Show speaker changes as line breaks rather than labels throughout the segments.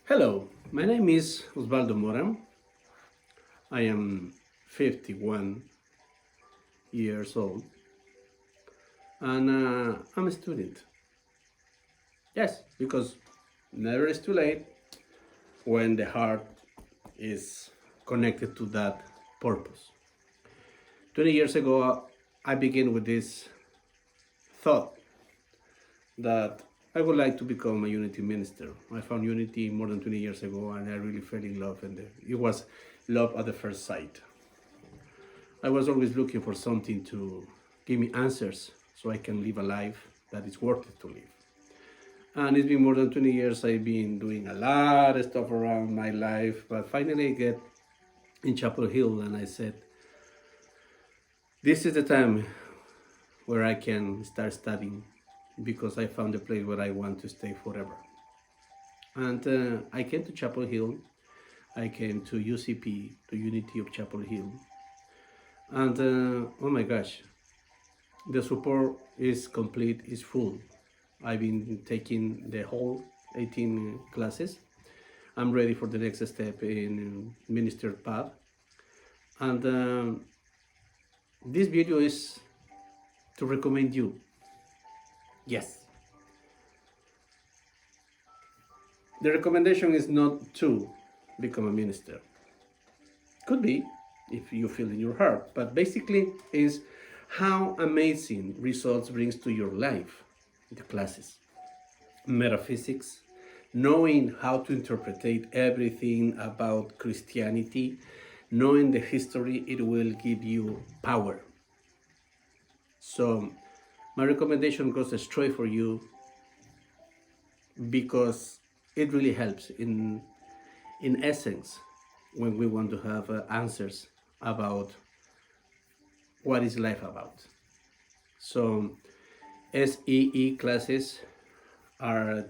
Hello, my name is Oswaldo Mora. I am 51 years old and I'm a student. Yes, because never is too late when the heart is connected to that purpose. 20 years ago, I began with this thought that I would like to become a unity minister. I found unity more than 20 years ago and I really fell in love, and it was love at the first sight. I was always looking for something to give me answers so I can live a life that is worth it to live. And it's been more than 20 years I've been doing a lot of stuff around my life, but finally I get in Chapel Hill and I said, this is the time where I can start studying because I found a place where I want to stay forever. And I came to Chapel Hill, I came to UCP, to Unity of Chapel Hill, and oh my gosh, the support is complete, is full. I've been taking the whole 18 classes. I'm ready for the next step in minister path. And this video is to recommend you. Yes. The recommendation is not to become a minister. Could be, if you feel in your heart, but basically is how amazing results brings to your life. The classes, metaphysics, knowing how to interpret everything about Christianity, knowing the history, it will give you power. So my recommendation goes straight for you because it really helps in essence when we want to have answers about what is life about. So SEE classes are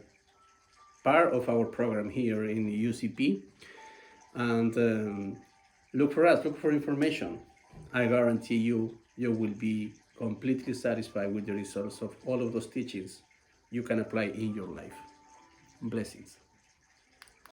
part of our program here in the UCP, and look for us, look for information. I guarantee you will be completely satisfied with the results of all of those teachings you can apply in your life. Blessings.